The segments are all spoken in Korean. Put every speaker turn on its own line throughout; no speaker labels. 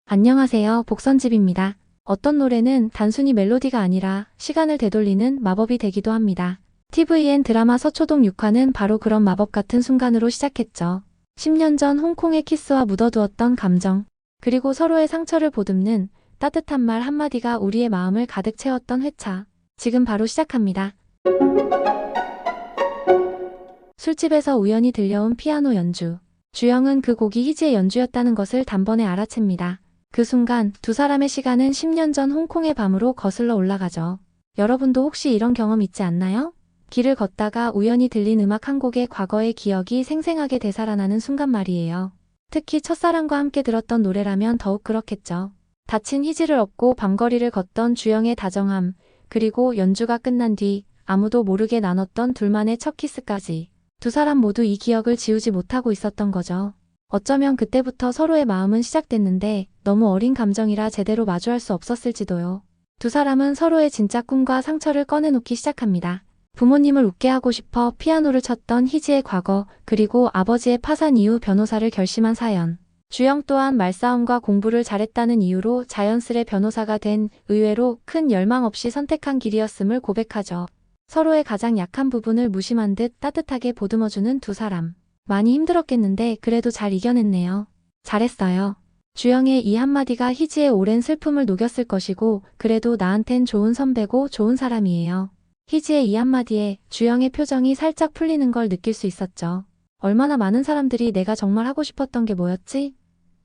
안녕하세요. 복선집입니다. 어떤 노래는 단순히 멜로디가 아니라 시간을 되돌리는 마법이 되기도 합니다. TVN 드라마 서초동 6화는 바로 그런 마법 같은 순간으로 시작했죠. 10년 전 홍콩의 키스와 묻어두었던 감정, 그리고 서로의 상처를 보듬는 따뜻한 말 한마디가 우리의 마음을 가득 채웠던 회차. 지금 바로 시작합니다. 술집에서 우연히 들려온 피아노 연주. 주영은 그 곡이 희지의 연주였다는 것을 단번에 알아챕니다. 그 순간 두 사람의 시간은 10년 전 홍콩의 밤으로 거슬러 올라가죠. 여러분도 혹시 이런 경험 있지 않나요? 길을 걷다가 우연히 들린 음악 한 곡에 과거의 기억이 생생하게 되살아나는 순간 말이에요. 특히 첫사랑과 함께 들었던 노래라면 더욱 그렇겠죠. 다친 희지를 업고 밤거리를 걷던 주영의 다정함, 그리고 연주가 끝난 뒤 아무도 모르게 나눴던 둘만의 첫 키스까지. 두 사람 모두 이 기억을 지우지 못하고 있었던 거죠. 어쩌면 그때부터 서로의 마음은 시작됐는데 너무 어린 감정이라 제대로 마주할 수 없었을지도요. 두 사람은 서로의 진짜 꿈과 상처를 꺼내놓기 시작합니다. 부모님을 웃게 하고 싶어 피아노를 쳤던 희지의 과거, 그리고 아버지의 파산 이후 변호사를 결심한 사연. 주영 또한 말싸움과 공부를 잘했다는 이유로 자연스레 변호사가 된, 의외로 큰 열망 없이 선택한 길이었음을 고백하죠. 서로의 가장 약한 부분을 무심한 듯 따뜻하게 보듬어주는 두 사람. 많이 힘들었겠는데 그래도 잘 이겨냈네요. 잘했어요. 주영의 이 한마디가 희지의 오랜 슬픔을 녹였을 것이고, 그래도 나한텐 좋은 선배고 좋은 사람이에요. 희지의 이 한마디에 주영의 표정이 살짝 풀리는 걸 느낄 수 있었죠. 얼마나 많은 사람들이 내가 정말 하고 싶었던 게 뭐였지?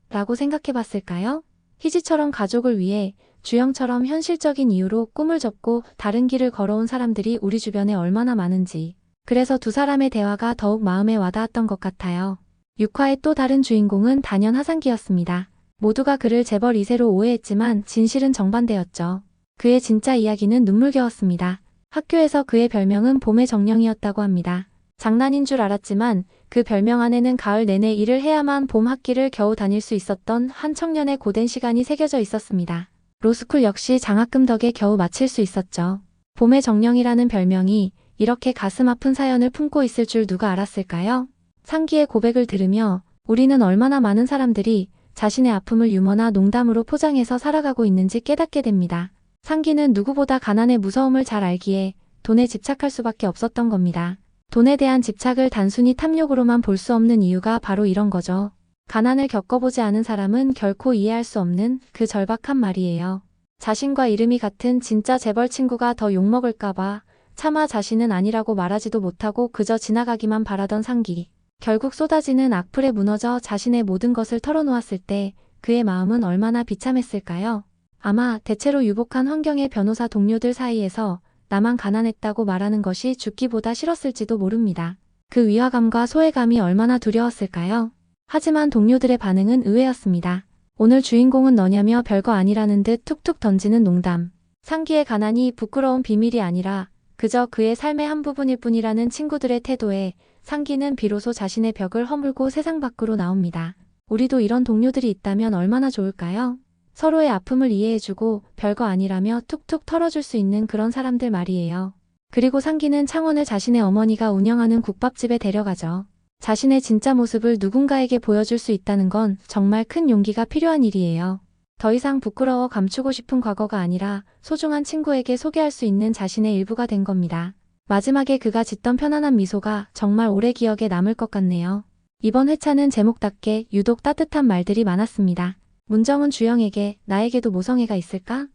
라고 생각해봤을까요? 희지처럼 가족을 위해, 주영처럼 현실적인 이유로 꿈을 접고 다른 길을 걸어온 사람들이 우리 주변에 얼마나 많은지. 그래서 두 사람의 대화가 더욱 마음에 와닿았던 것 같아요. 6화의 또 다른 주인공은 단연 하상기였습니다. 모두가 그를 재벌 2세로 오해했지만 진실은 정반대였죠. 그의 진짜 이야기는 눈물겨웠습니다. 학교에서 그의 별명은 봄의 정령이었다고 합니다. 장난인 줄 알았지만 그 별명 안에는 가을 내내 일을 해야만 봄 학기를 겨우 다닐 수 있었던 한 청년의 고된 시간이 새겨져 있었습니다. 로스쿨 역시 장학금 덕에 겨우 마칠 수 있었죠. 봄의 정령이라는 별명이 이렇게 가슴 아픈 사연을 품고 있을 줄 누가 알았을까요? 상기의 고백을 들으며 우리는 얼마나 많은 사람들이 자신의 아픔을 유머나 농담으로 포장해서 살아가고 있는지 깨닫게 됩니다. 상기는 누구보다 가난의 무서움을 잘 알기에 돈에 집착할 수밖에 없었던 겁니다. 돈에 대한 집착을 단순히 탐욕으로만 볼 수 없는 이유가 바로 이런 거죠. 가난을 겪어보지 않은 사람은 결코 이해할 수 없는 그 절박한 말이에요. 자신과 이름이 같은 진짜 재벌 친구가 더 욕먹을까봐 차마 자신은 아니라고 말하지도 못하고 그저 지나가기만 바라던 상기. 결국 쏟아지는 악플에 무너져 자신의 모든 것을 털어놓았을 때 그의 마음은 얼마나 비참했을까요? 아마 대체로 유복한 환경의 변호사 동료들 사이에서 나만 가난했다고 말하는 것이 죽기보다 싫었을지도 모릅니다. 그 위화감과 소외감이 얼마나 두려웠을까요? 하지만 동료들의 반응은 의외였습니다. 오늘 주인공은 너냐며 별거 아니라는 듯 툭툭 던지는 농담. 상기의 가난이 부끄러운 비밀이 아니라 그저 그의 삶의 한 부분일 뿐이라는 친구들의 태도에 상기는 비로소 자신의 벽을 허물고 세상 밖으로 나옵니다. 우리도 이런 동료들이 있다면 얼마나 좋을까요? 서로의 아픔을 이해해주고 별거 아니라며 툭툭 털어줄 수 있는 그런 사람들 말이에요. 그리고 상기는 창원을 자신의 어머니가 운영하는 국밥집에 데려가죠. 자신의 진짜 모습을 누군가에게 보여줄 수 있다는 건 정말 큰 용기가 필요한 일이에요. 더 이상 부끄러워 감추고 싶은 과거가 아니라 소중한 친구에게 소개할 수 있는 자신의 일부가 된 겁니다. 마지막에 그가 짓던 편안한 미소가 정말 오래 기억에 남을 것 같네요. 이번 회차는 제목답게 유독 따뜻한 말들이 많았습니다. 문정은 주영에게 나에게도 모성애가 있을까?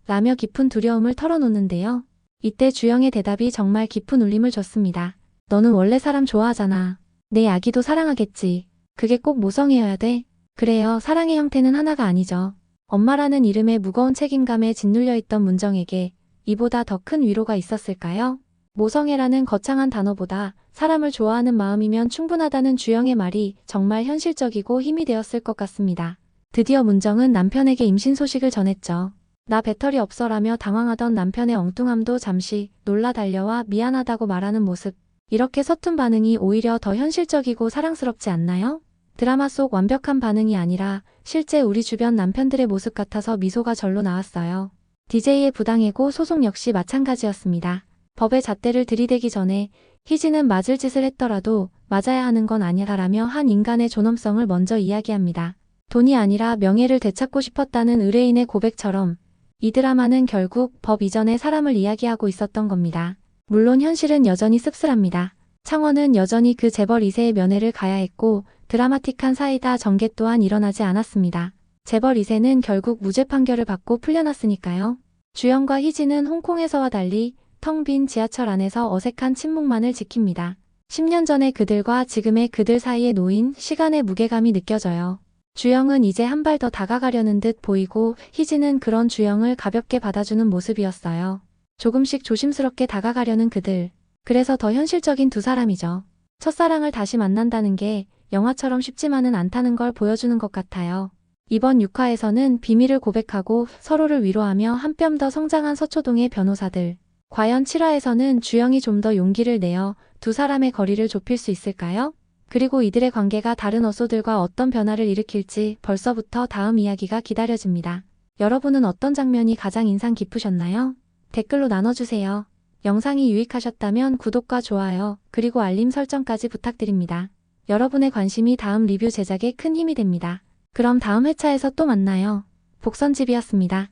라며 깊은 두려움을 털어놓는데요. 이때 주영의 대답이 정말 깊은 울림을 줬습니다. 너는 원래 사람 좋아하잖아. 내 아기도 사랑하겠지. 그게 꼭 모성애여야 돼? 그래요. 사랑의 형태는 하나가 아니죠. 엄마라는 이름의 무거운 책임감에 짓눌려 있던 문정에게 이보다 더 큰 위로가 있었을까요? 모성애라는 거창한 단어보다 사람을 좋아하는 마음이면 충분하다는 주영의 말이 정말 현실적이고 힘이 되었을 것 같습니다. 드디어 문정은 남편에게 임신 소식을 전했죠. 나 배터리 없어라며 당황하던 남편의 엉뚱함도 잠시 놀라 달려와 미안하다고 말하는 모습. 이렇게 서툰 반응이 오히려 더 현실적이고 사랑스럽지 않나요? 드라마 속 완벽한 반응이 아니라 실제 우리 주변 남편들의 모습 같아서 미소가 절로 나왔어요. DJ의 부당해고 소송 역시 마찬가지였습니다. 법의 잣대를 들이대기 전에 희지는 맞을 짓을 했더라도 맞아야 하는 건 아니라라며 한 인간의 존엄성을 먼저 이야기합니다. 돈이 아니라 명예를 되찾고 싶었다는 의뢰인의 고백처럼 이 드라마는 결국 법 이전의 사람을 이야기하고 있었던 겁니다. 물론 현실은 여전히 씁쓸합니다. 창원은 여전히 그 재벌 2세의 면회를 가야 했고 드라마틱한 사이다 전개 또한 일어나지 않았습니다. 재벌 2세는 결국 무죄 판결을 받고 풀려났으니까요. 주영과 희진은 홍콩에서와 달리 텅 빈 지하철 안에서 어색한 침묵만을 지킵니다. 10년 전의 그들과 지금의 그들 사이에 놓인 시간의 무게감이 느껴져요. 주영은 이제 한 발 더 다가가려는 듯 보이고 희진은 그런 주영을 가볍게 받아주는 모습이었어요. 조금씩 조심스럽게 다가가려는 그들. 그래서 더 현실적인 두 사람이죠. 첫사랑을 다시 만난다는 게 영화처럼 쉽지만은 않다는 걸 보여주는 것 같아요. 이번 6화에서는 비밀을 고백하고 서로를 위로하며 한 뼘 더 성장한 서초동의 변호사들. 과연 7화에서는 주영이 좀 더 용기를 내어 두 사람의 거리를 좁힐 수 있을까요? 그리고 이들의 관계가 다른 어소들과 어떤 변화를 일으킬지 벌써부터 다음 이야기가 기다려집니다. 여러분은 어떤 장면이 가장 인상 깊으셨나요? 댓글로 나눠주세요. 영상이 유익하셨다면 구독과 좋아요, 그리고 알림 설정까지 부탁드립니다. 여러분의 관심이 다음 리뷰 제작에 큰 힘이 됩니다. 그럼 다음 회차에서 또 만나요. 복선집이었습니다.